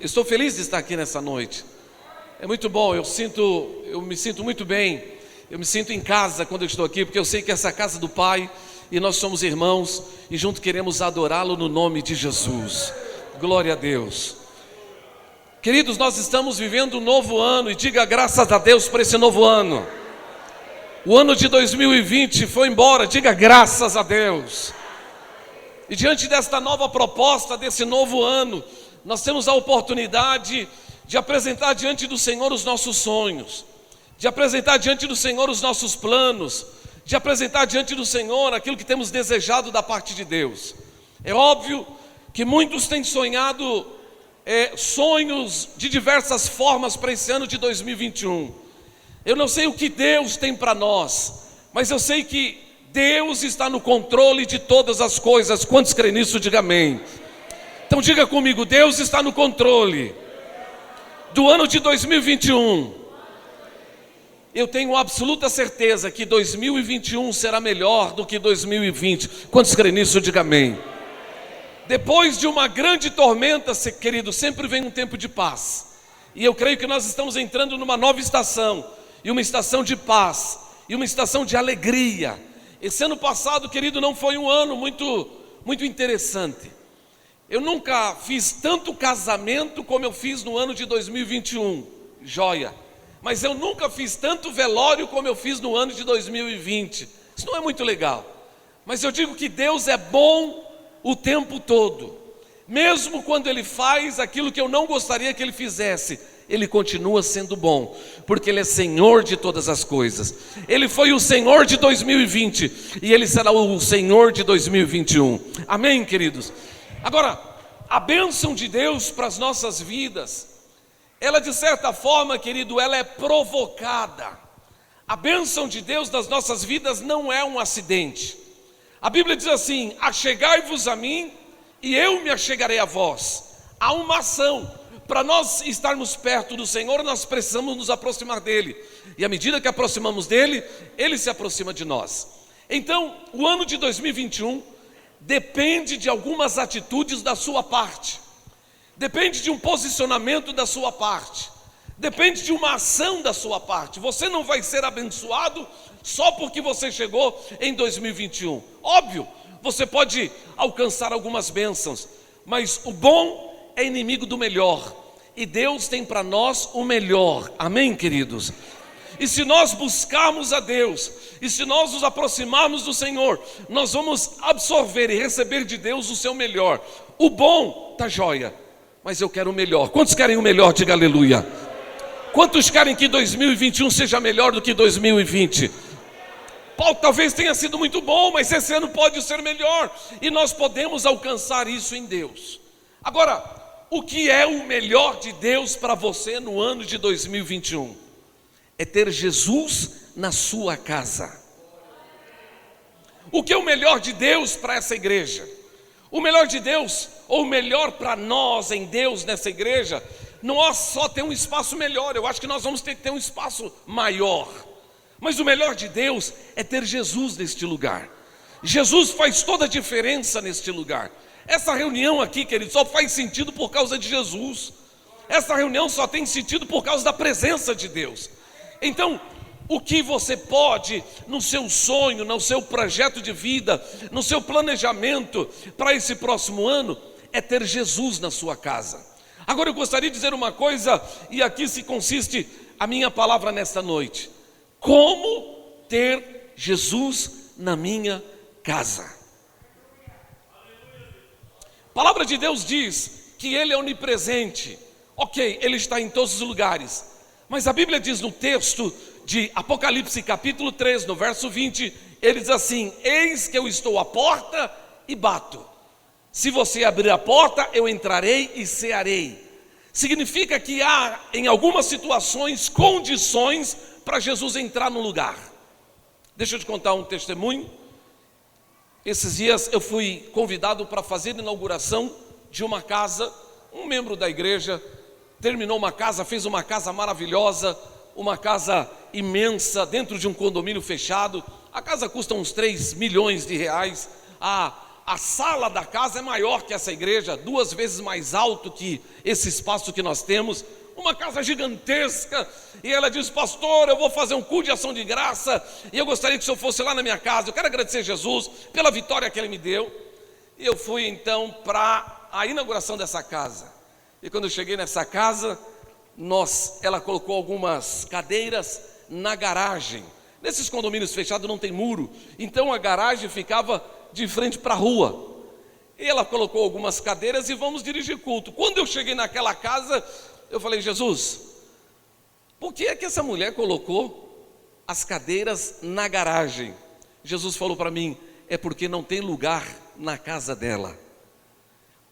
Estou feliz de estar aqui nessa noite. É muito bom, eu me sinto muito bem. Eu me sinto em casa quando eu estou aqui, porque eu sei que essa é a casa do Pai e nós somos irmãos e juntos queremos adorá-lo no nome de Jesus. Glória a Deus. Queridos, nós estamos vivendo um novo ano e diga graças a Deus por esse novo ano. O ano de 2020 foi embora, diga graças a Deus. E diante desta nova proposta, desse novo ano, nós temos a oportunidade de apresentar diante do Senhor os nossos sonhos, de apresentar diante do Senhor os nossos planos, de apresentar diante do Senhor aquilo que temos desejado da parte de Deus. É óbvio que muitos têm sonhado sonhos de diversas formas para esse ano de 2021. Eu não sei o que Deus tem para nós, mas eu sei que Deus está no controle de todas as coisas. Quantos creem nisso, diga amém. Então diga comigo, Deus está no controle do ano de 2021. Eu tenho absoluta certeza que 2021 será melhor do que 2020. Quantos creem nisso, diga amém. Depois de uma grande tormenta, querido, sempre vem um tempo de paz. E eu creio que nós estamos entrando numa nova estação, e uma estação de paz, e uma estação de alegria. Esse ano passado, querido, não foi um ano muito interessante. Eu nunca fiz tanto casamento como eu fiz no ano de 2021, joia. Mas eu nunca fiz tanto velório como eu fiz no ano de 2020. Isso não é muito legal. Mas eu digo que Deus é bom o tempo todo. Mesmo quando Ele faz aquilo que eu não gostaria que Ele fizesse, Ele continua sendo bom, porque Ele é Senhor de todas as coisas. Ele foi o Senhor de 2020 e Ele será o Senhor de 2021. Amém, queridos? Agora, a bênção de Deus para as nossas vidas, ela de certa forma, querido, ela é provocada. A bênção de Deus nas nossas vidas não é um acidente. A Bíblia diz assim: achegai-vos a mim e eu me achegarei a vós. Há uma ação. Para nós estarmos perto do Senhor, nós precisamos nos aproximar dEle. E à medida que aproximamos dEle, Ele se aproxima de nós. Então, o ano de 2021 depende de algumas atitudes da sua parte. Depende de um posicionamento da sua parte. Depende de uma ação da sua parte. Você não vai ser abençoado só porque você chegou em 2021. Óbvio, você pode alcançar algumas bênçãos, mas o bom é inimigo do melhor. E Deus tem para nós o melhor. Amém, queridos? E se nós buscarmos a Deus, e se nós nos aproximarmos do Senhor, nós vamos absorver e receber de Deus o seu melhor. O bom está jóia, mas eu quero o melhor. Quantos querem o melhor? Diga aleluia. Quantos querem que 2021 seja melhor do que 2020? Talvez tenha sido muito bom, mas esse ano pode ser melhor, e nós podemos alcançar isso em Deus. Agora, o que é o melhor de Deus para você no ano de 2021? É ter Jesus na sua casa. O que é o melhor de Deus para essa igreja? O melhor de Deus, ou o melhor para nós em Deus nessa igreja, não é só ter um espaço melhor. Eu acho que nós vamos ter que ter um espaço maior. Mas o melhor de Deus é ter Jesus neste lugar. Jesus faz toda a diferença neste lugar. Essa reunião aqui, querido, só faz sentido por causa de Jesus. Essa reunião só tem sentido por causa da presença de Deus. Então, o que você pode, no seu sonho, no seu projeto de vida, no seu planejamento para esse próximo ano, é ter Jesus na sua casa. Agora eu gostaria de dizer uma coisa, e aqui se consiste a minha palavra nesta noite: como ter Jesus na minha casa. A palavra de Deus diz que Ele é onipresente. Ok, Ele está em todos os lugares. Mas a Bíblia diz no texto de Apocalipse capítulo 3, no verso 20, Ele diz assim: eis que eu estou à porta e bato. Se você abrir a porta, eu entrarei e cearei. Significa que há em algumas situações condições para Jesus entrar no lugar. Deixa eu te contar um testemunho. Esses dias eu fui convidado para fazer a inauguração de uma casa. Um membro da igreja terminou uma casa, fez uma casa maravilhosa, uma casa imensa dentro de um condomínio fechado. A casa custa uns 3 milhões de reais. A A sala da casa é maior que essa igreja, 2 vezes mais alto que esse espaço que nós temos, uma casa gigantesca. E ela disse: pastor, eu vou fazer um culto de ação de graça, e eu gostaria que o senhor fosse lá na minha casa. Eu quero agradecer a Jesus pela vitória que ele me deu. E eu fui então para a inauguração dessa casa. E quando eu cheguei nessa casa, ela colocou algumas cadeiras na garagem. Nesses condomínios fechados não tem muro, então a garagem ficava de frente para a rua. E ela colocou algumas cadeiras e vamos dirigir culto. Quando eu cheguei naquela casa, eu falei: Jesus, por que é que essa mulher colocou as cadeiras na garagem? Jesus falou para mim: é porque não tem lugar na casa dela.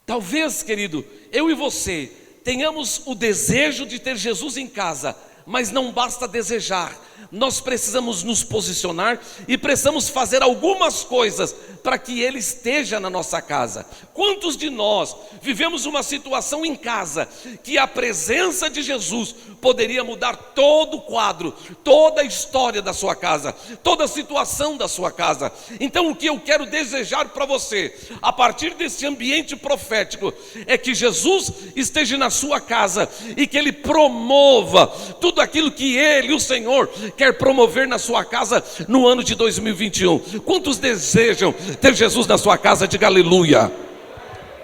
Talvez, querido, eu e você tenhamos o desejo de ter Jesus em casa, mas não basta desejar. Nós precisamos nos posicionar e precisamos fazer algumas coisas para que Ele esteja na nossa casa. Quantos de nós vivemos uma situação em casa que a presença de Jesus poderia mudar todo o quadro, toda a história da sua casa, toda a situação da sua casa? Então o que eu quero desejar para você, a partir desse ambiente profético, é que Jesus esteja na sua casa e que Ele promova tudo aquilo que Ele, o Senhor, quer promover na sua casa no ano de 2021. Quantos desejam ter Jesus na sua casa? Diga aleluia.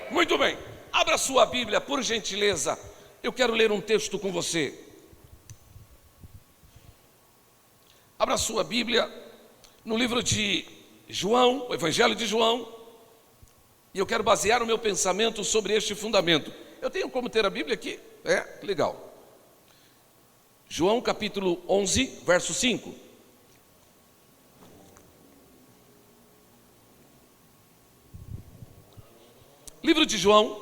Muito bem, abra sua Bíblia, por gentileza. Eu quero ler um texto com você. Abra sua Bíblia no livro de João, o Evangelho de João, e eu quero basear o meu pensamento sobre este fundamento. Eu tenho como ter a Bíblia aqui? Legal. João capítulo 11, verso 5. Livro de João,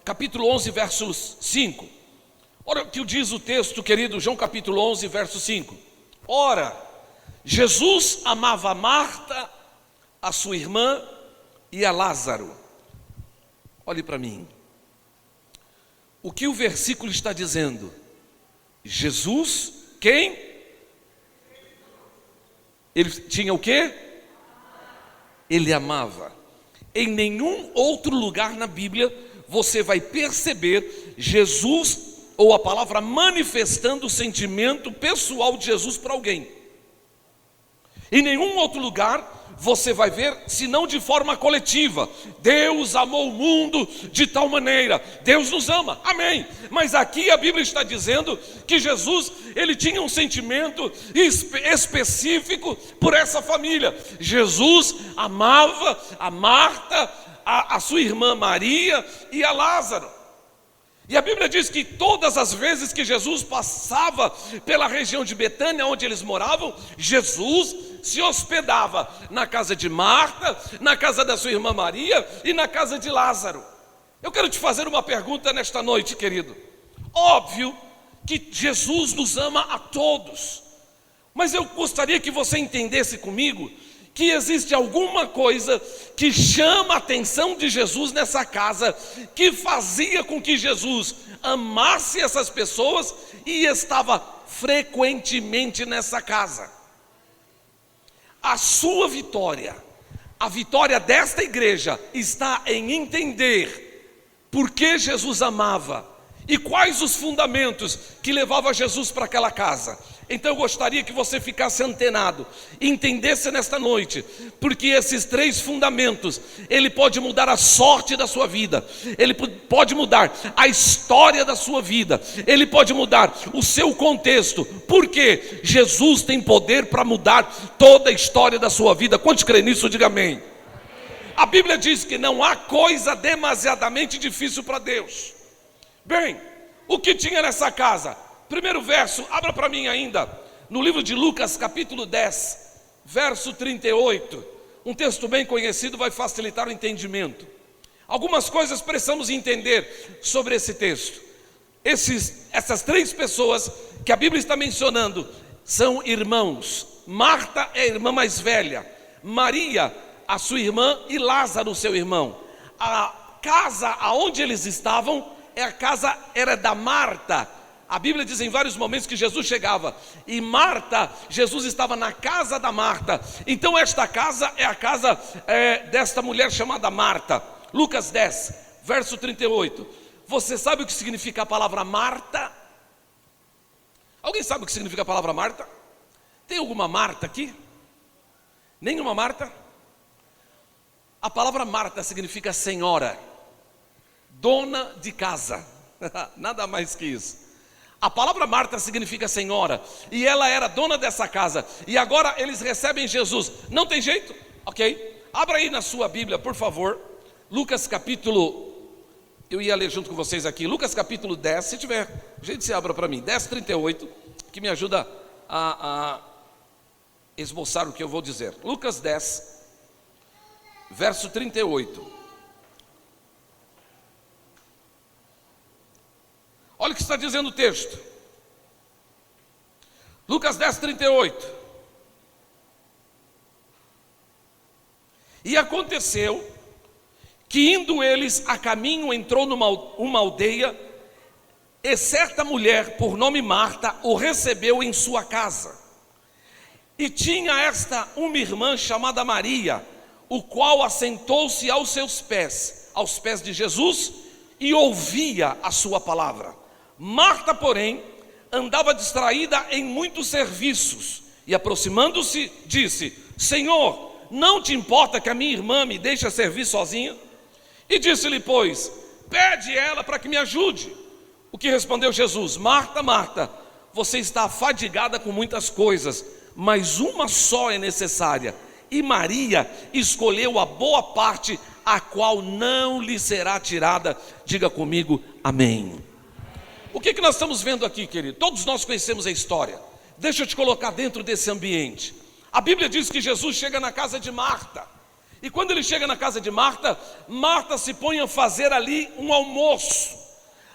capítulo 11, versos 5. Olha o que diz o texto, querido. João capítulo 11, verso 5. Ora, Jesus amava a Marta, a sua irmã e a Lázaro. Olhe para mim. O que o versículo está dizendo? Jesus, quem? Ele tinha o quê? Ele amava. Em nenhum outro lugar na Bíblia você vai perceber Jesus ou a palavra manifestando o sentimento pessoal de Jesus para alguém. Em nenhum outro lugar você vai ver, senão de forma coletiva. Deus amou o mundo de tal maneira. Deus nos ama, amém. Mas aqui a Bíblia está dizendo que Jesus, ele tinha um sentimento específico por essa família. Jesus amava a Marta, a sua irmã Maria e a Lázaro. E a Bíblia diz que todas as vezes que Jesus passava pela região de Betânia, onde eles moravam, Jesus se hospedava na casa de Marta, na casa da sua irmã Maria e na casa de Lázaro. Eu quero te fazer uma pergunta nesta noite, querido. Óbvio que Jesus nos ama a todos, mas eu gostaria que você entendesse comigo que existe alguma coisa que chama a atenção de Jesus nessa casa, que fazia com que Jesus amasse essas pessoas e estava frequentemente nessa casa. A sua vitória, a vitória desta igreja, está em entender por que Jesus amava e quais os fundamentos que levavam Jesus para aquela casa. Então eu gostaria que você ficasse antenado, entendesse nesta noite, porque esses 3 fundamentos, ele pode mudar a sorte da sua vida, ele pode mudar a história da sua vida, ele pode mudar o seu contexto, porque Jesus tem poder para mudar toda a história da sua vida. Quantos creem nisso? Diga amém. A Bíblia diz que não há coisa demasiadamente difícil para Deus. Bem, o que tinha nessa casa? Primeiro verso, abra para mim ainda, no livro de Lucas capítulo 10, verso 38, um texto bem conhecido, vai facilitar o entendimento. Algumas coisas precisamos entender sobre esse texto. Essas 3 pessoas que a Bíblia está mencionando são irmãos. Marta é a irmã mais velha, Maria, a sua irmã, e Lázaro, seu irmão. A casa aonde eles estavam, a casa era da Marta. A Bíblia diz em vários momentos que Jesus chegava e Marta, Jesus estava na casa da Marta. Então esta casa é a casa desta mulher chamada Marta. Lucas 10, verso 38. Você sabe o que significa a palavra Marta? Alguém sabe o que significa a palavra Marta? Tem alguma Marta aqui? Nenhuma Marta? A palavra Marta significa senhora, dona de casa. Nada mais que isso. A palavra Marta significa senhora, e ela era dona dessa casa, e agora eles recebem Jesus. Não tem jeito? Ok? Abra aí na sua Bíblia, por favor, Lucas capítulo, eu ia ler junto com vocês aqui, Lucas capítulo 10, se tiver gente, se abra para mim, 10:38, que me ajuda a esboçar o que eu vou dizer. Lucas 10, verso 38. Olha o que está dizendo o texto. Lucas 10, 38. E aconteceu que indo eles a caminho, entrou numa uma aldeia, e certa mulher, por nome Marta, o recebeu em sua casa. E tinha esta uma irmã chamada Maria, o qual assentou-se aos pés de Jesus, e ouvia a sua palavra. Marta, porém, andava distraída em muitos serviços, e aproximando-se, disse: Senhor, não te importa que a minha irmã me deixe servir sozinha? E disse-lhe, pois, pede ela para que me ajude. O que respondeu Jesus? Marta, Marta, você está afadigada com muitas coisas, mas uma só é necessária, e Maria escolheu a boa parte, a qual não lhe será tirada. Diga comigo, amém. O que nós estamos vendo aqui, querido? Todos nós conhecemos a história. Deixa eu te colocar dentro desse ambiente. A Bíblia diz que Jesus chega na casa de Marta. E quando ele chega na casa de Marta, Marta se põe a fazer ali um almoço.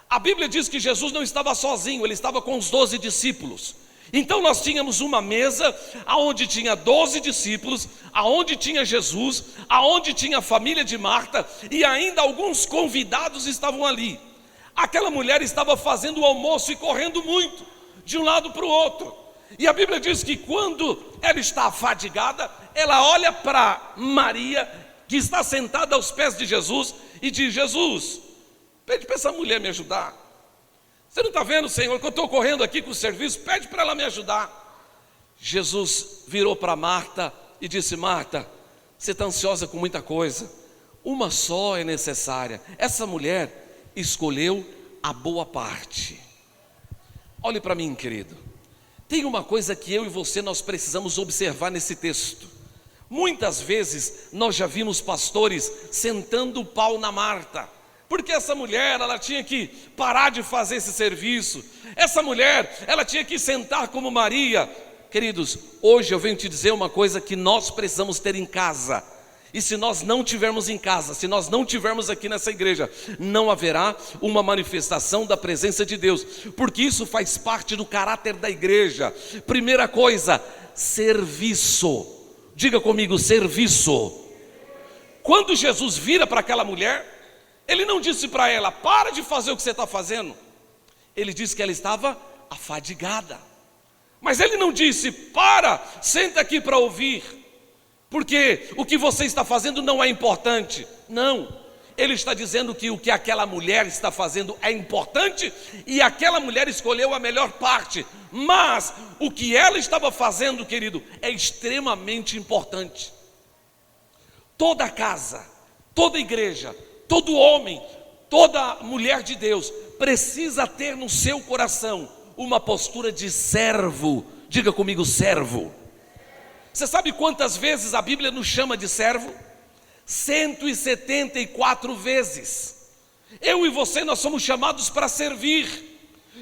A Bíblia diz que Jesus não estava sozinho, ele estava com os 12 discípulos. Então nós tínhamos uma mesa aonde tinha 12 discípulos, aonde tinha Jesus, aonde tinha a família de Marta, e ainda alguns convidados estavam ali. Aquela mulher estava fazendo o almoço e correndo muito, de um lado para o outro. E a Bíblia diz que quando ela está afadigada, ela olha para Maria, que está sentada aos pés de Jesus, e diz: Jesus, pede para essa mulher me ajudar. Você não está vendo, Senhor, que eu estou correndo aqui com o serviço? Pede para ela me ajudar. Jesus virou para Marta e disse: Marta, você está ansiosa com muita coisa, uma só é necessária. Essa mulher escolheu a boa parte. Olhe para mim, querido. Tem uma coisa que eu e você nós precisamos observar nesse texto. Muitas vezes nós já vimos pastores sentando o pau na Marta, porque essa mulher, ela tinha que parar de fazer esse serviço. Essa mulher, ela tinha que sentar como Maria. Queridos, hoje eu venho te dizer uma coisa que nós precisamos ter em casa. E se nós não tivermos em casa, se nós não tivermos aqui nessa igreja, não haverá uma manifestação da presença de Deus, porque isso faz parte do caráter da igreja. Primeira coisa, serviço. Diga comigo, serviço. Quando Jesus vira para aquela mulher, ele não disse para ela: para de fazer o que você está fazendo. Ele disse que ela estava afadigada. Mas ele não disse: para, senta aqui para ouvir, porque o que você está fazendo não é importante. Não, ele está dizendo que o que aquela mulher está fazendo é importante, e aquela mulher escolheu a melhor parte. Mas o que ela estava fazendo, querido, é extremamente importante. Toda casa, toda igreja, todo homem, toda mulher de Deus precisa ter no seu coração uma postura de servo. Diga comigo, servo. Você sabe quantas vezes a Bíblia nos chama de servo? 174 vezes. Eu e você, nós somos chamados para servir.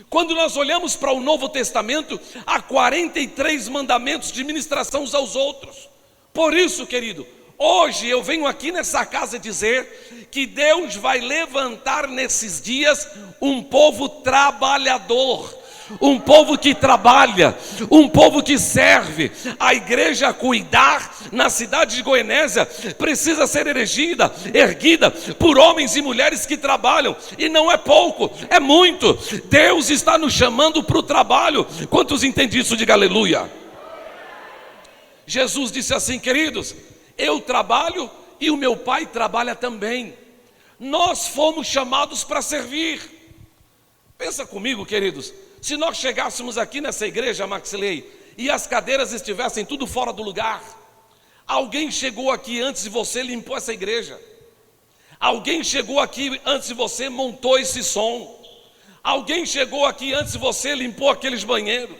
Quando nós olhamos para o Novo Testamento, há 43 mandamentos de ministração uns aos outros. Por isso, querido, hoje eu venho aqui nessa casa dizer que Deus vai levantar nesses dias um povo trabalhador, um povo que trabalha, um povo que serve. A igreja a cuidar na cidade de Goianésia precisa ser erguida por homens e mulheres que trabalham, e não é pouco, é muito. Deus está nos chamando para o trabalho. Quantos entendem isso? Diga aleluia. Jesus disse assim: queridos, eu trabalho e o meu Pai trabalha também. Nós fomos chamados para servir. Pensa comigo, queridos, se nós chegássemos aqui nessa igreja Maxilei e as cadeiras estivessem tudo fora do lugar. Alguém chegou aqui antes de você, limpou essa igreja. Alguém chegou aqui antes de você, montou esse som. Alguém chegou aqui antes de você, limpou aqueles banheiros.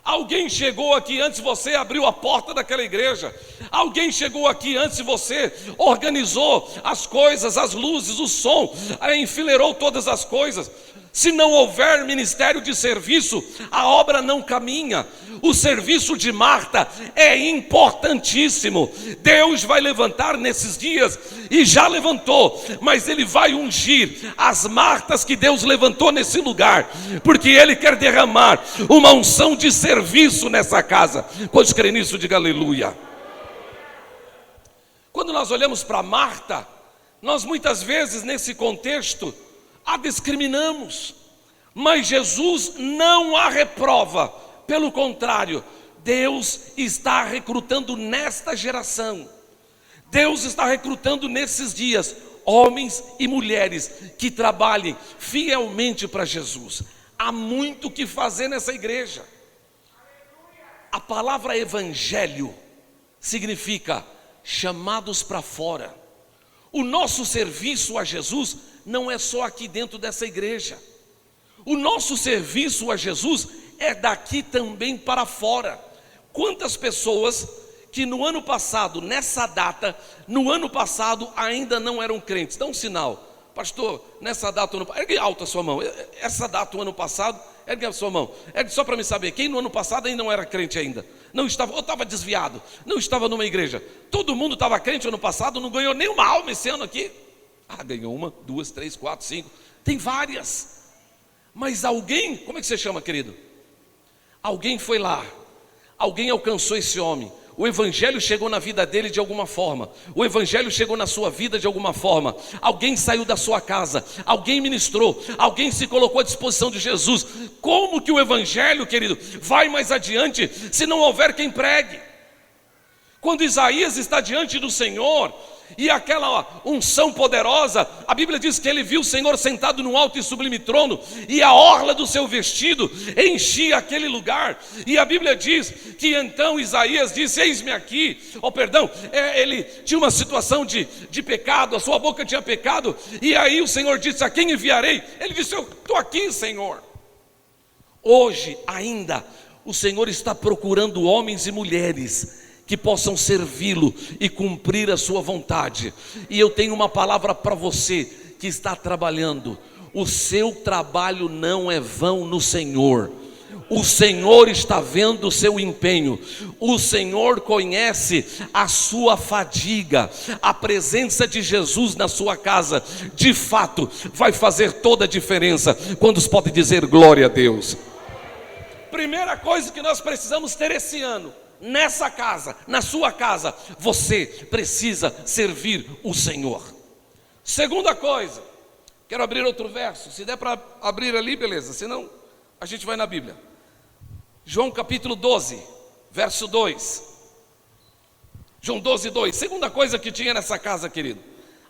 Alguém chegou aqui antes de você, abriu a porta daquela igreja. Alguém chegou aqui antes de você, organizou as coisas, as luzes, o som, enfileirou todas as coisas. Se não houver ministério de serviço, a obra não caminha. O serviço de Marta é importantíssimo. Deus vai levantar nesses dias, e já levantou, mas Ele vai ungir as Martas que Deus levantou nesse lugar, porque Ele quer derramar uma unção de serviço nessa casa. Quantos creem nisso? Diga aleluia. Quando nós olhamos para Marta, nós muitas vezes nesse contexto a discriminamos, mas Jesus não a reprova. Pelo contrário, Deus está recrutando nesta geração, Deus está recrutando nesses dias homens e mulheres que trabalhem fielmente para Jesus. Há muito o que fazer nessa igreja. A palavra evangelho significa chamados para fora. O nosso serviço a Jesus não é só aqui dentro dessa igreja. O nosso serviço a Jesus é daqui também para fora. Quantas pessoas que no ano passado, nessa data, no ano passado ainda não eram crentes? Dá um sinal. Pastor, nessa data, ergue alto a sua mão. Essa data, o ano passado, ergue a sua mão. Ergue só para me saber, quem no ano passado ainda não era crente ainda? Não estava, ou estava desviado, não estava numa igreja. Todo mundo estava crente ano passado, não ganhou nenhuma alma esse ano aqui. Ganhou 1, 2, 3, 4, 5, tem várias. Mas alguém, como é que você chama, querido? Alguém foi lá, alguém alcançou esse homem. O evangelho chegou na vida dele de alguma forma. O evangelho chegou na sua vida de alguma forma. Alguém saiu da sua casa, alguém ministrou, alguém se colocou à disposição de Jesus. Como que o evangelho, querido, vai mais adiante se não houver quem pregue? Quando Isaías está diante do Senhor e aquela unção poderosa, a Bíblia diz que ele viu o Senhor sentado no alto e sublime trono, e a orla do seu vestido enchia aquele lugar. E a Bíblia diz que então Isaías disse: eis-me aqui. Ele tinha uma situação de pecado, a sua boca tinha pecado, e aí o Senhor disse: a quem enviarei? Ele disse: eu estou aqui, Senhor. Hoje ainda o Senhor está procurando homens e mulheres que possam servi-lo e cumprir a sua vontade. E eu tenho uma palavra para você que está trabalhando: o seu trabalho não é vão no Senhor. O Senhor está vendo o seu empenho, o Senhor conhece a sua fadiga. A presença de Jesus na sua casa, de fato, vai fazer toda a diferença. Quantos podem dizer glória a Deus? Primeira coisa que nós precisamos ter esse ano, nessa casa, na sua casa, você precisa servir o Senhor. Segunda coisa, quero abrir outro verso. Se der para abrir ali, beleza, senão a gente vai na Bíblia. João capítulo 12, verso 2. João 12, 2. Segunda coisa que tinha nessa casa, querido,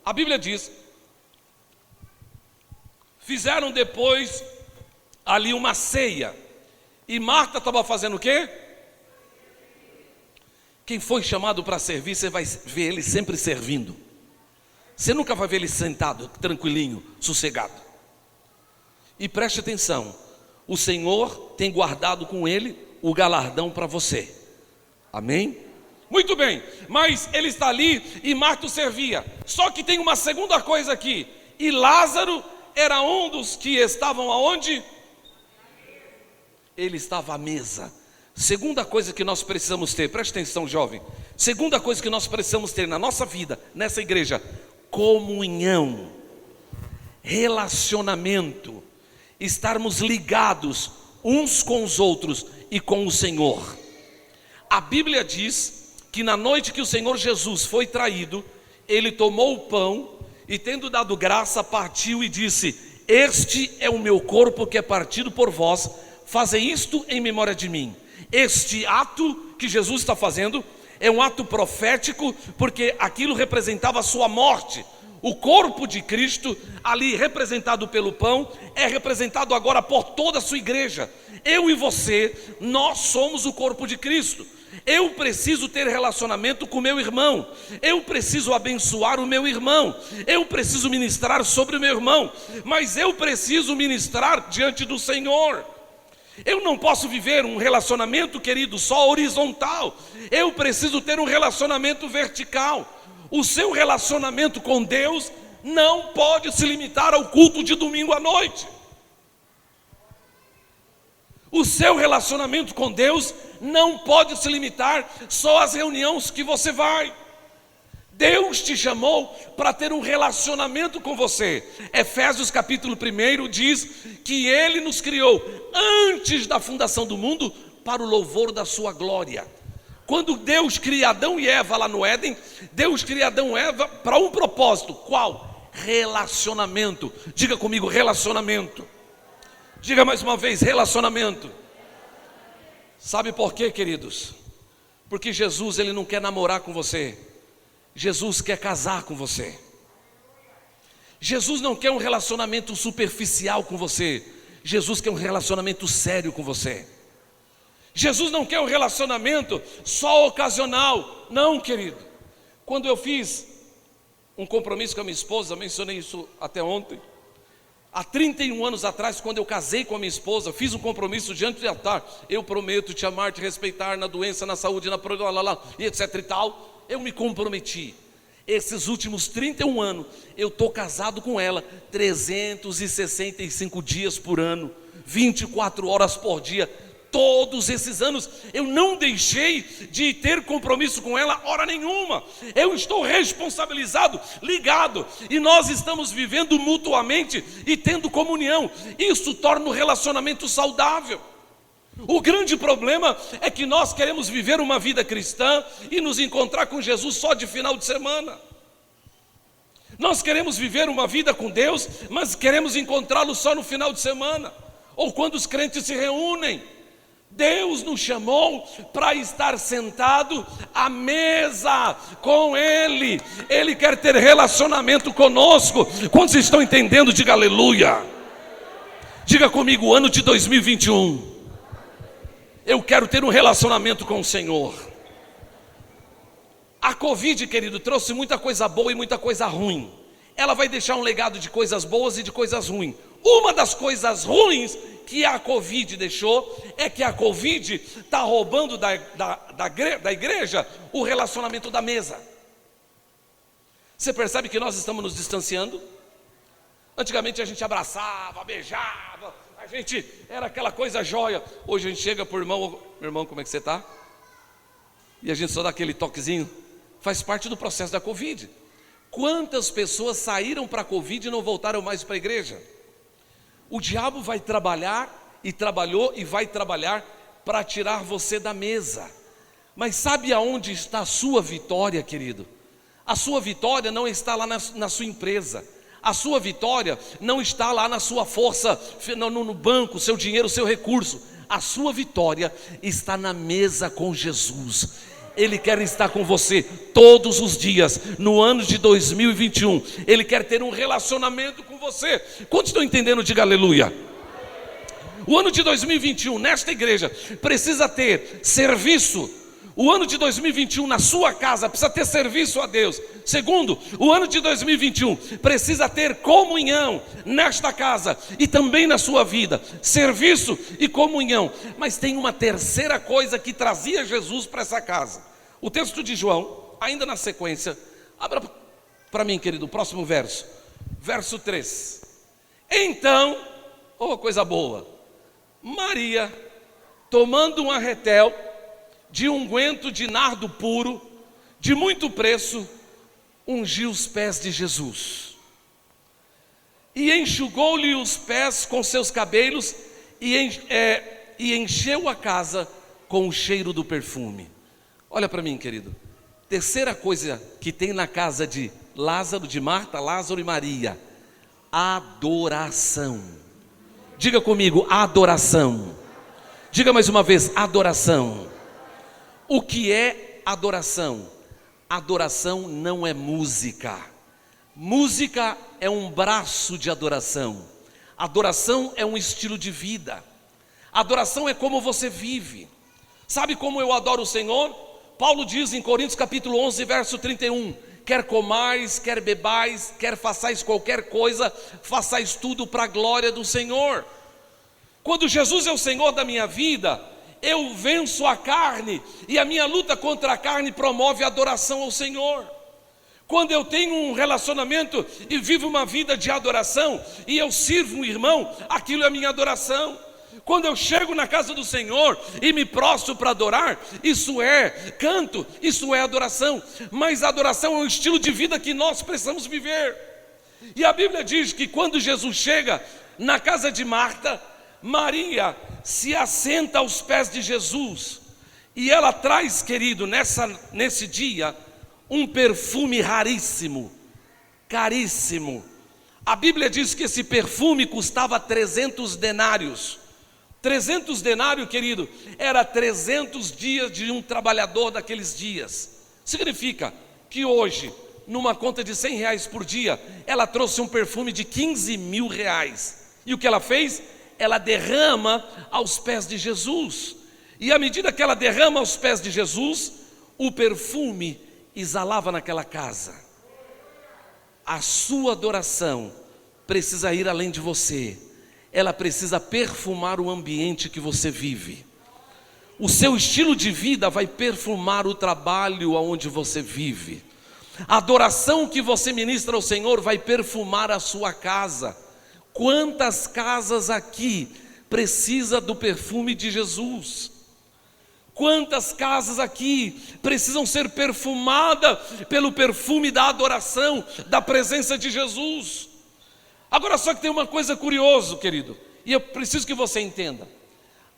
a Bíblia diz: fizeram depois ali uma ceia, e Marta estava fazendo o quê? Quem foi chamado para servir, você vai ver ele sempre servindo. Você nunca vai ver ele sentado, tranquilinho, sossegado. E preste atenção, o Senhor tem guardado com ele o galardão para você. Amém? Muito bem, mas ele está ali e Marta o servia. Só que tem uma segunda coisa aqui. E Lázaro era um dos que estavam aonde? Ele estava à mesa. Segunda coisa que nós precisamos ter, preste atenção, jovem. Segunda coisa que nós precisamos ter na nossa vida, nessa igreja: comunhão, relacionamento, estarmos ligados uns com os outros e com o Senhor. A Bíblia diz que na noite que o Senhor Jesus foi traído, ele tomou o pão e, tendo dado graça, partiu e disse: este é o meu corpo que é partido por vós, fazei isto em memória de mim. Este ato que Jesus está fazendo é um ato profético, porque aquilo representava a sua morte. O corpo de Cristo, ali representado pelo pão, é representado agora por toda a sua igreja. Eu e você, nós somos o corpo de Cristo. Eu preciso ter relacionamento com o meu irmão, eu preciso abençoar o meu irmão, eu preciso ministrar sobre o meu irmão, mas eu preciso ministrar diante do Senhor. Eu não posso viver um relacionamento, querido, só horizontal. Eu preciso ter um relacionamento vertical. O seu relacionamento com Deus não pode se limitar ao culto de domingo à noite. O seu relacionamento com Deus não pode se limitar só às reuniões que você vai. Deus te chamou para ter um relacionamento com você. Efésios capítulo 1 diz que Ele nos criou antes da fundação do mundo para o louvor da sua glória. Quando Deus cria Adão e Eva lá no Éden, Deus cria Adão e Eva para um propósito. Qual? Relacionamento. Diga comigo, relacionamento. Diga mais uma vez, relacionamento. Sabe por quê, queridos? Porque Jesus, Ele não quer namorar com você. Jesus quer casar com você. Jesus não quer um relacionamento superficial com você. Jesus quer um relacionamento sério com você. Jesus não quer um relacionamento só ocasional. Não, querido. Quando eu fiz um compromisso com a minha esposa, mencionei isso até ontem. Há 31 anos atrás, quando eu casei com a minha esposa, fiz um compromisso diante do altar. Eu prometo te amar, te respeitar na doença, na saúde, e etc e tal. Eu me comprometi. Esses últimos 31 anos, eu estou casado com ela 365 dias por ano, 24 horas por dia. Todos esses anos eu não deixei de ter compromisso com ela hora nenhuma. Eu estou responsabilizado, ligado, e nós estamos vivendo mutuamente e tendo comunhão. Isso torna o relacionamento saudável. O grande problema é que nós queremos viver uma vida cristã e nos encontrar com Jesus só de final de semana. Nós queremos viver uma vida com Deus, mas queremos encontrá-lo só no final de semana, ou quando os crentes se reúnem. Deus nos chamou para estar sentado à mesa com Ele. Ele quer ter relacionamento conosco. Quantos estão entendendo? Diga aleluia. Diga comigo, o ano de 2021. Eu quero ter um relacionamento com o Senhor. A Covid, querido, trouxe muita coisa boa e muita coisa ruim. Ela vai deixar um legado de coisas boas e de coisas ruins. Uma das coisas ruins que a Covid deixou é que a Covid está roubando da igreja o relacionamento da mesa. Você percebe que nós estamos nos distanciando? Antigamente a gente abraçava, beijava, a gente era aquela coisa jóia. Hoje a gente chega para o irmão: meu irmão, como é que você está? E a gente só dá aquele toquezinho. Faz parte do processo da Covid. Quantas pessoas saíram para a Covid e não voltaram mais para a igreja? O diabo vai trabalhar, e trabalhou e vai trabalhar para tirar você da mesa. Mas sabe aonde está a sua vitória, querido? A sua vitória não está lá na sua empresa. A sua vitória não está lá na sua força, no banco, seu dinheiro, seu recurso. A sua vitória está na mesa com Jesus. Ele quer estar com você todos os dias, no ano de 2021. Ele quer ter um relacionamento com você. Quantos estão entendendo? Diga aleluia. O ano de 2021, nesta igreja, precisa ter serviço. O ano de 2021, na sua casa, precisa ter serviço a Deus. Segundo, o ano de 2021 precisa ter comunhão nesta casa e também na sua vida. Serviço e comunhão. Mas tem uma terceira coisa que trazia Jesus para essa casa. O texto de João, ainda na sequência, abra para mim, querido, o próximo verso. Verso 3. Então, coisa boa, Maria, tomando um arretel de unguento de nardo puro, de muito preço, ungiu os pés de Jesus. E enxugou-lhe os pés com seus cabelos, e encheu a casa com o cheiro do perfume. Olha para mim, querido. Terceira coisa que tem na casa de Lázaro, de Marta, Lázaro e Maria: adoração. Diga comigo, adoração. Diga mais uma vez, adoração. O que é adoração? Adoração não é música. Música é um braço de adoração. Adoração é um estilo de vida. Adoração é como você vive. Sabe como eu adoro o Senhor? Paulo diz em Coríntios capítulo 11, verso 31: quer comais, quer bebais, quer façais qualquer coisa, façais tudo para a glória do Senhor. Quando Jesus é o Senhor da minha vida, eu venço a carne, e a minha luta contra a carne promove a adoração ao Senhor. Quando eu tenho um relacionamento e vivo uma vida de adoração, e eu sirvo um irmão, aquilo é a minha adoração. Quando eu chego na casa do Senhor e me prostro para adorar, isso é canto, isso é adoração. Mas a adoração é um estilo de vida que nós precisamos viver. E a Bíblia diz que quando Jesus chega na casa de Marta, Maria assenta aos pés de Jesus, e ela traz, querido, nesse dia, um perfume raríssimo, caríssimo. A Bíblia diz que esse perfume custava 300 denários. 300 denários, querido, era 300 dias de um trabalhador daqueles dias. Significa que hoje, numa conta de 100 reais por dia, ela trouxe um perfume de 15 mil reais. E o que ela fez? Ela derrama aos pés de Jesus. E à medida que ela derrama aos pés de Jesus, o perfume exalava naquela casa. A sua adoração precisa ir além de você. Ela precisa perfumar o ambiente que você vive. O seu estilo de vida vai perfumar o trabalho onde você vive. A adoração que você ministra ao Senhor vai perfumar a sua casa. Quantas casas aqui precisa do perfume de Jesus? Quantas casas aqui precisam ser perfumadas pelo perfume da adoração, da presença de Jesus? Agora só que tem uma coisa curiosa, querido, e eu preciso que você entenda.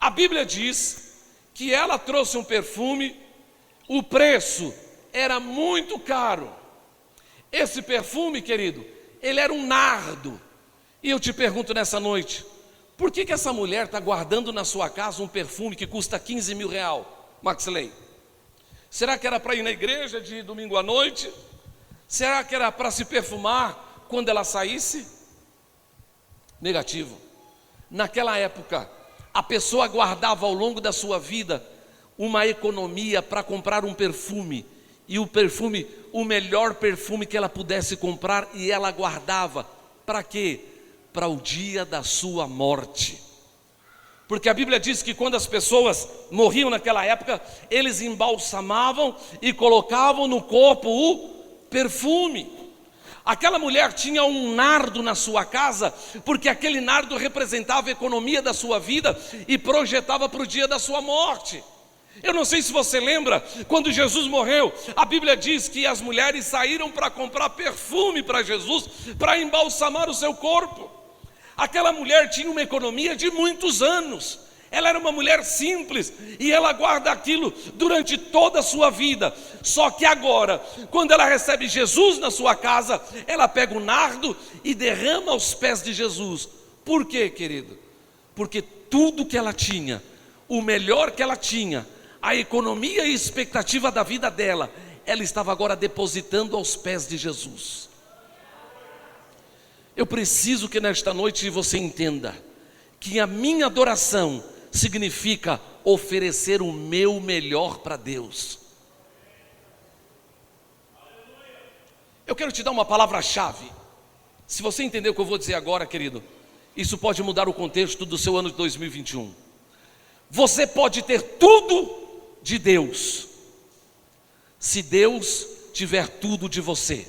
A Bíblia diz que ela trouxe um perfume, o preço era muito caro. Esse perfume, querido, ele era um nardo. E eu te pergunto nessa noite, por que essa mulher está guardando na sua casa um perfume que custa 15 mil reais, Maxley? Será que era para ir na igreja de domingo à noite? Será que era para se perfumar quando ela saísse? Negativo. Naquela época, a pessoa guardava ao longo da sua vida uma economia para comprar um perfume. E o perfume, o melhor perfume que ela pudesse comprar, e ela guardava. Para quê? Para o dia da sua morte. Porque a Bíblia diz que quando as pessoas morriam naquela época, eles embalsamavam e colocavam no corpo o perfume. Aquela mulher tinha um nardo na sua casa, porque aquele nardo representava a economia da sua vida e projetava para o dia da sua morte. Eu não sei se você lembra, quando Jesus morreu, a Bíblia diz que as mulheres saíram para comprar perfume para Jesus, para embalsamar o seu corpo. Aquela mulher tinha uma economia de muitos anos. Ela era uma mulher simples e ela guarda aquilo durante toda a sua vida. Só que agora, quando ela recebe Jesus na sua casa, ela pega o nardo e derrama aos pés de Jesus. Por quê, querido? Porque tudo que ela tinha, o melhor que ela tinha, a economia e expectativa da vida dela, ela estava agora depositando aos pés de Jesus. Eu preciso que nesta noite você entenda que a minha adoração significa oferecer o meu melhor para Deus. Eu quero te dar uma palavra-chave. Se você entender o que eu vou dizer agora, querido, isso pode mudar o contexto do seu ano de 2021. Você pode ter tudo de Deus, se Deus tiver tudo de você.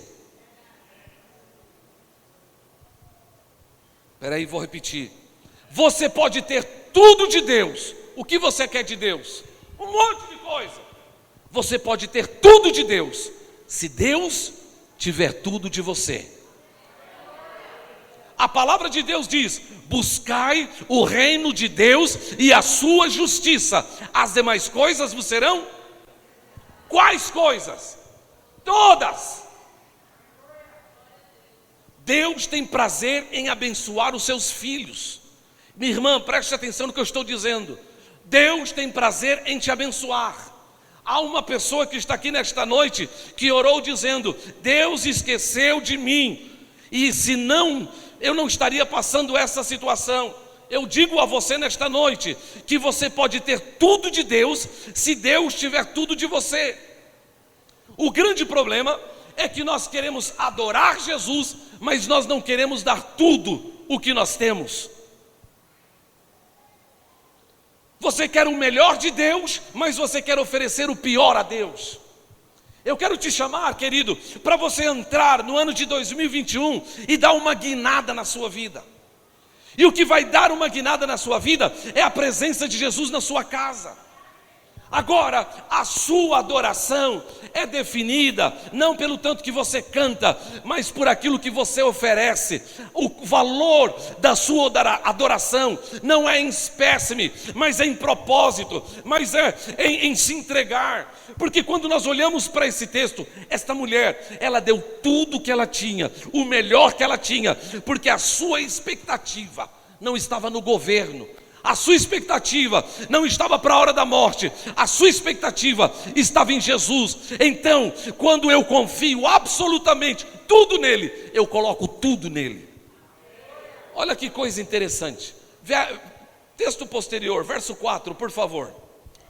Espera aí, vou repetir. Você pode ter tudo de Deus. O que você quer de Deus? Um monte de coisa. Você pode ter tudo de Deus, se Deus tiver tudo de você. A palavra de Deus diz: buscai o reino de Deus e a sua justiça, as demais coisas vos serão. Quais coisas? Todas. Deus tem prazer em abençoar os seus filhos. Minha irmã, preste atenção no que eu estou dizendo. Deus tem prazer em te abençoar. Há uma pessoa que está aqui nesta noite que orou dizendo: Deus esqueceu de mim, e se não, eu não estaria passando essa situação. Eu digo a você nesta noite que você pode ter tudo de Deus se Deus tiver tudo de você. O grande problema é que nós queremos adorar Jesus, mas nós não queremos dar tudo o que nós temos. Você quer o melhor de Deus, mas você quer oferecer o pior a Deus. Eu quero te chamar, querido, para você entrar no ano de 2021 e dar uma guinada na sua vida. E o que vai dar uma guinada na sua vida é a presença de Jesus na sua casa. Agora, a sua adoração é definida não pelo tanto que você canta, mas por aquilo que você oferece. O valor da sua adoração não é em espécime, mas é em propósito, mas é em se entregar. Porque quando nós olhamos para esse texto, esta mulher, ela deu tudo que ela tinha, o melhor que ela tinha, porque a sua expectativa não estava no governo. A sua expectativa não estava para a hora da morte, a sua expectativa estava em Jesus. Então, quando eu confio absolutamente tudo nele, eu coloco tudo nele. Olha que coisa interessante. Texto posterior, verso 4, por favor.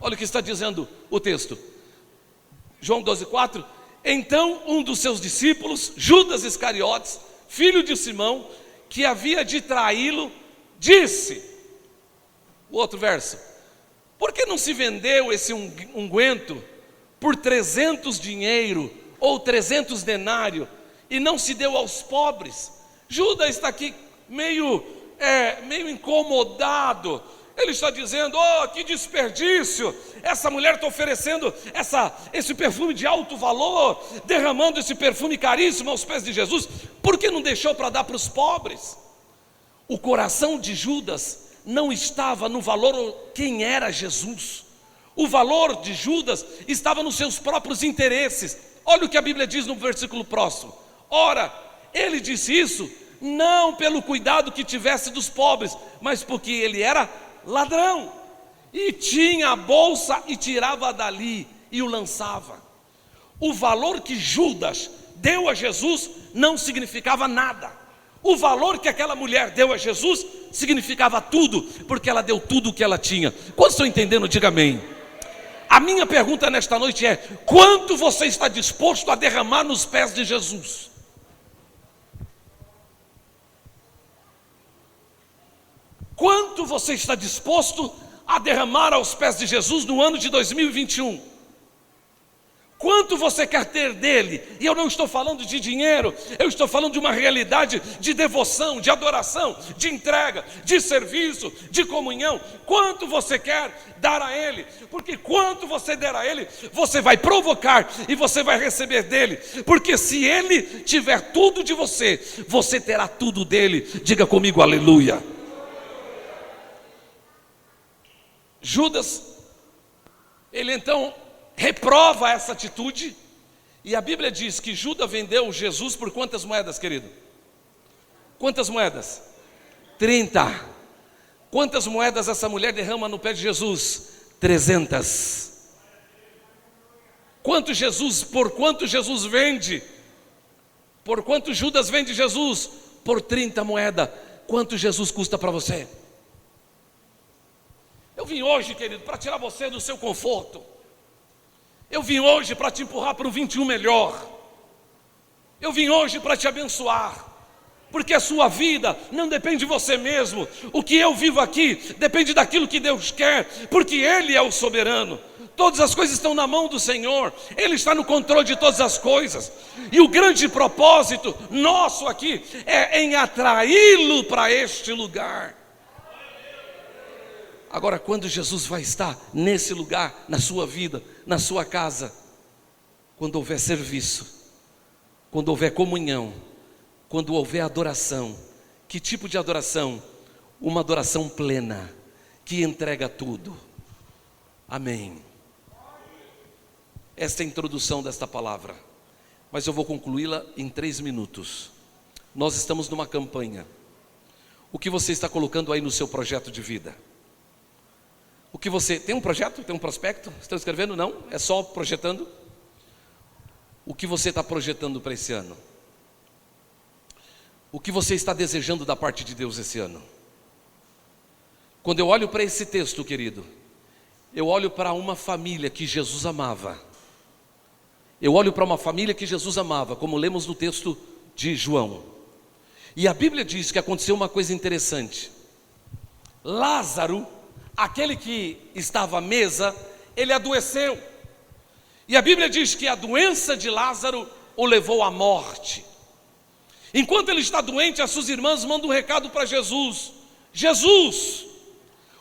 Olha o que está dizendo o texto. João 12:4. Então um dos seus discípulos, Judas Iscariotes, filho de Simão, que havia de traí-lo, disse... O outro verso: por que não se vendeu esse unguento por 300 dinheiro ou 300 denário e não se deu aos pobres? Judas está aqui meio incomodado. Ele está dizendo: oh, que desperdício, essa mulher está oferecendo esse perfume de alto valor, derramando esse perfume caríssimo aos pés de Jesus, por que não deixou para dar para os pobres? O coração de Judas não estava no valor quem era Jesus. O valor de Judas estava nos seus próprios interesses. Olha o que a Bíblia diz no versículo próximo. Ora, ele disse isso não pelo cuidado que tivesse dos pobres, mas porque ele era ladrão, e tinha a bolsa e tirava dali e o lançava. O valor que Judas deu a Jesus não significava nada. O valor que aquela mulher deu a Jesus significava tudo, porque ela deu tudo o que ela tinha. Quantos estão entendendo? Diga amém. A minha pergunta nesta noite é: quanto você está disposto a derramar nos pés de Jesus? Quanto você está disposto a derramar aos pés de Jesus no ano de 2021? Quanto você quer ter dele? E eu não estou falando de dinheiro, eu estou falando de uma realidade de devoção, de adoração, de entrega, de serviço, de comunhão. Quanto você quer dar a ele? Porque quanto você der a ele, você vai provocar e você vai receber dele. Porque se ele tiver tudo de você, você terá tudo dele. Diga comigo, aleluia. Judas, ele então reprova essa atitude, e a Bíblia diz que Judas vendeu Jesus por quantas moedas, querido? Quantas moedas? 30. Quantas moedas essa mulher derrama no pé de Jesus? 300. Por quanto Jesus vende? Por quanto Judas vende Jesus? Por 30 moedas. Quanto Jesus custa para você? Eu vim hoje, querido, para tirar você do seu conforto. Eu vim hoje para te empurrar para o 21 melhor. Eu vim hoje para te abençoar, porque a sua vida não depende de você mesmo. O que eu vivo aqui depende daquilo que Deus quer, porque Ele é o soberano. Todas as coisas estão na mão do Senhor, Ele está no controle de todas as coisas. E o grande propósito nosso aqui é em atraí-lo para este lugar. Agora, quando Jesus vai estar nesse lugar, na sua vida, na sua casa, quando houver serviço, quando houver comunhão, quando houver adoração, Que tipo de adoração? Uma adoração plena, que entrega tudo. Amém. Esta é a introdução desta palavra, mas eu vou concluí-la em 3 minutos. Nós estamos numa campanha. O que você está colocando aí no seu projeto de vida? O que você... Tem um projeto? Tem um prospecto? Estão escrevendo? Não? É só projetando? O que você está projetando para esse ano? O que você está desejando da parte de Deus esse ano? Quando eu olho para esse texto, querido, eu olho para uma família que Jesus amava. Eu olho para uma família que Jesus amava, como lemos no texto de João. E a Bíblia diz que aconteceu uma coisa interessante. Lázaro, aquele que estava à mesa, ele adoeceu. E a Bíblia diz que a doença de Lázaro o levou à morte. Enquanto ele está doente, as suas irmãs mandam um recado para Jesus. Jesus,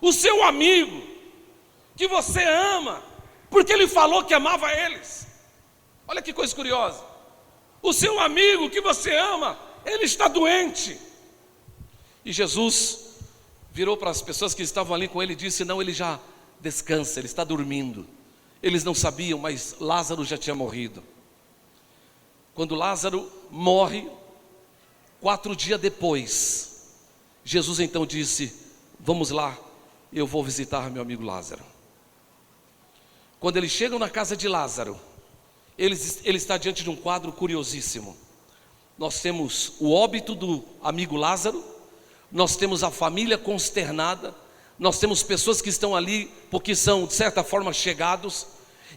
o seu amigo, que você ama, porque ele falou que amava eles. Olha que coisa curiosa. O seu amigo que você ama, ele está doente. E Jesus virou para as pessoas que estavam ali com ele e disse: não, ele já descansa, ele está dormindo. Eles não sabiam, mas Lázaro já tinha morrido. Quando Lázaro morre, 4 dias depois, Jesus então disse: vamos lá, eu vou visitar meu amigo Lázaro. Quando eles chegam na casa de Lázaro, ele está diante de um quadro curiosíssimo. Nós temos o óbito do amigo Lázaro, nós temos a família consternada, nós temos pessoas que estão ali porque são de certa forma chegados,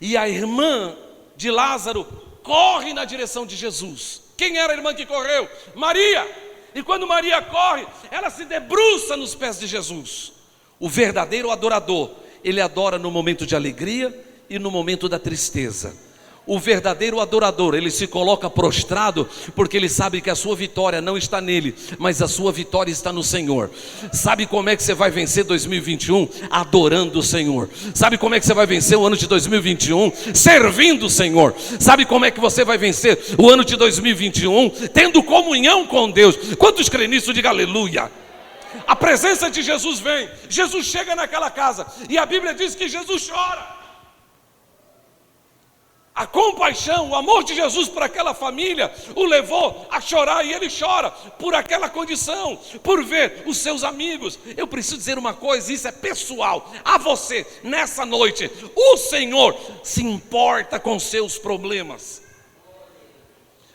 e a irmã de Lázaro corre na direção de Jesus. Quem era a irmã que correu? Maria. E quando Maria corre, ela se debruça nos pés de Jesus. O verdadeiro adorador, ele adora no momento de alegria e no momento da tristeza. O verdadeiro adorador, ele se coloca prostrado, porque ele sabe que a sua vitória não está nele, mas a sua vitória está no Senhor. Sabe como é que você vai vencer 2021? Adorando o Senhor. Sabe como é que você vai vencer o ano de 2021? Servindo o Senhor. Sabe como é que você vai vencer o ano de 2021? Tendo comunhão com Deus. Quantos creem nisso? Diga aleluia. A presença de Jesus vem. Jesus chega naquela casa e a Bíblia diz que Jesus chora. A compaixão, o amor de Jesus por aquela família o levou a chorar, e ele chora por aquela condição, por ver os seus amigos. Eu preciso dizer uma coisa, isso é pessoal, a você, nessa noite: o Senhor se importa com seus problemas.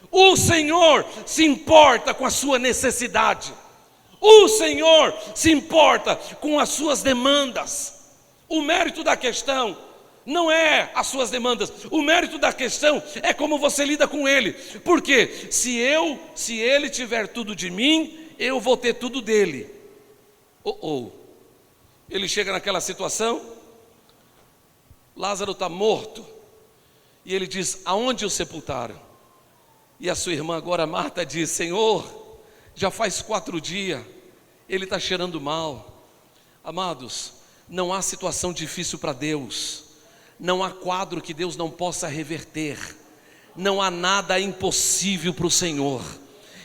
O Senhor se importa com a sua necessidade. O Senhor se importa com as suas demandas. O mérito da questão não é as suas demandas, o mérito da questão é como você lida com ele. Porque se ele tiver tudo de mim, eu vou ter tudo dele. Ele chega naquela situação, Lázaro está morto, e ele diz: aonde o sepultaram? E a sua irmã agora, Marta, diz: Senhor, já faz 4 dias, ele está cheirando mal. Amados, não há situação difícil para Deus. Não há quadro que Deus não possa reverter. Não há nada impossível para o Senhor.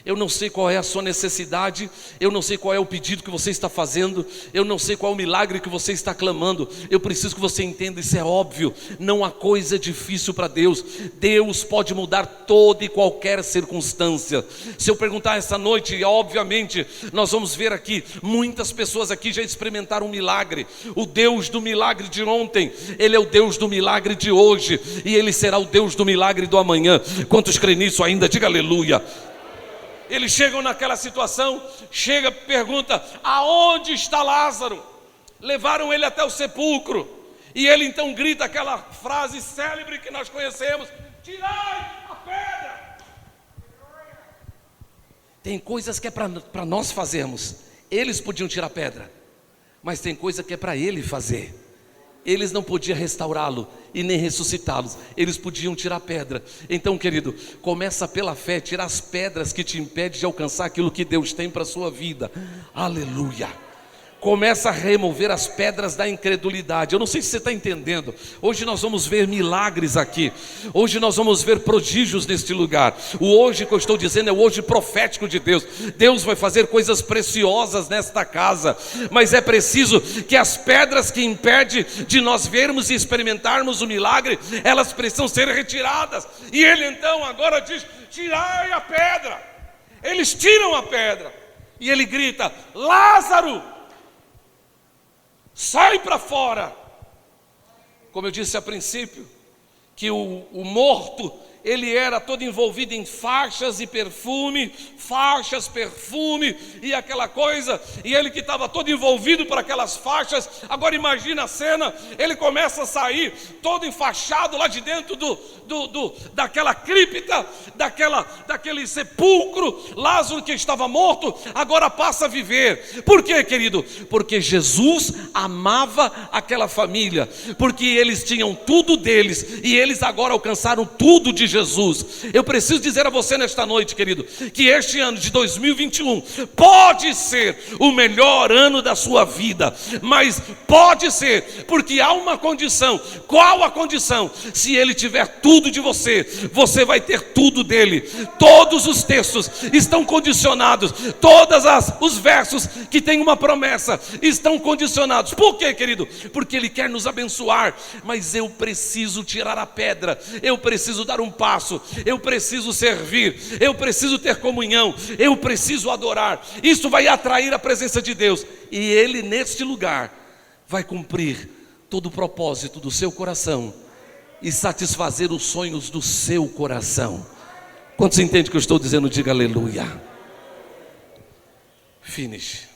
Eu não sei qual é a sua necessidade, eu não sei qual é o pedido que você está fazendo, eu não sei qual é o milagre que você está clamando. Eu preciso que você entenda, isso é óbvio, não há coisa difícil para Deus. Deus pode mudar toda e qualquer circunstância. Se eu perguntar essa noite, obviamente nós vamos ver aqui, muitas pessoas aqui já experimentaram um milagre. O Deus do milagre de ontem, Ele é o Deus do milagre de hoje, e Ele será o Deus do milagre do amanhã. Quantos creem nisso ainda? Diga aleluia. Eles chegam naquela situação, pergunta: aonde está Lázaro? Levaram ele até o sepulcro, e ele então grita aquela frase célebre que nós conhecemos: tirai a pedra. Tem coisas que é para nós fazermos. Eles podiam tirar a pedra, mas tem coisa que é para ele fazer. Eles não podiam restaurá-lo e nem ressuscitá-lo, eles podiam tirar a pedra. Então, querido, começa pela fé, tira as pedras que te impedem de alcançar aquilo que Deus tem para a sua vida. Aleluia. começa a remover as pedras da incredulidade. Eu não sei se você está entendendo. Hoje nós vamos ver milagres aqui. Hoje nós vamos ver prodígios neste lugar. O hoje que eu estou dizendo é o hoje profético de Deus. Deus vai fazer coisas preciosas nesta casa. Mas é preciso que as pedras que impedem de nós vermos e experimentarmos o milagre, elas precisam ser retiradas. E ele então agora diz: tirai a pedra. Eles tiram a pedra. E ele grita: Lázaro, sai para fora. Como eu disse a princípio, que o morto, ele era todo envolvido em faixas e perfume, faixas, perfume e aquela coisa, e ele que estava todo envolvido por aquelas faixas, agora imagina a cena, ele começa a sair todo enfaixado lá de dentro daquela cripta, daquele sepulcro. Lázaro, que estava morto, agora passa a viver. Por quê, querido? Porque Jesus amava aquela família, porque eles tinham tudo deles, e eles agora alcançaram tudo de Jesus. Eu preciso dizer a você nesta noite, querido, que este ano de 2021 pode ser o melhor ano da sua vida, mas pode ser, porque há uma condição. Qual a condição? Se ele tiver tudo de você, você vai ter tudo dele. Todos os textos estão condicionados, os versos que têm uma promessa estão condicionados. Por quê, querido? Porque ele quer nos abençoar, mas eu preciso tirar a pedra, eu preciso dar um passo, eu preciso servir, eu preciso ter comunhão, eu preciso adorar. Isso vai atrair a presença de Deus, e ele neste lugar vai cumprir todo o propósito do seu coração e satisfazer os sonhos do seu coração. Quantos entendem o que eu estou dizendo? Diga aleluia. Finish.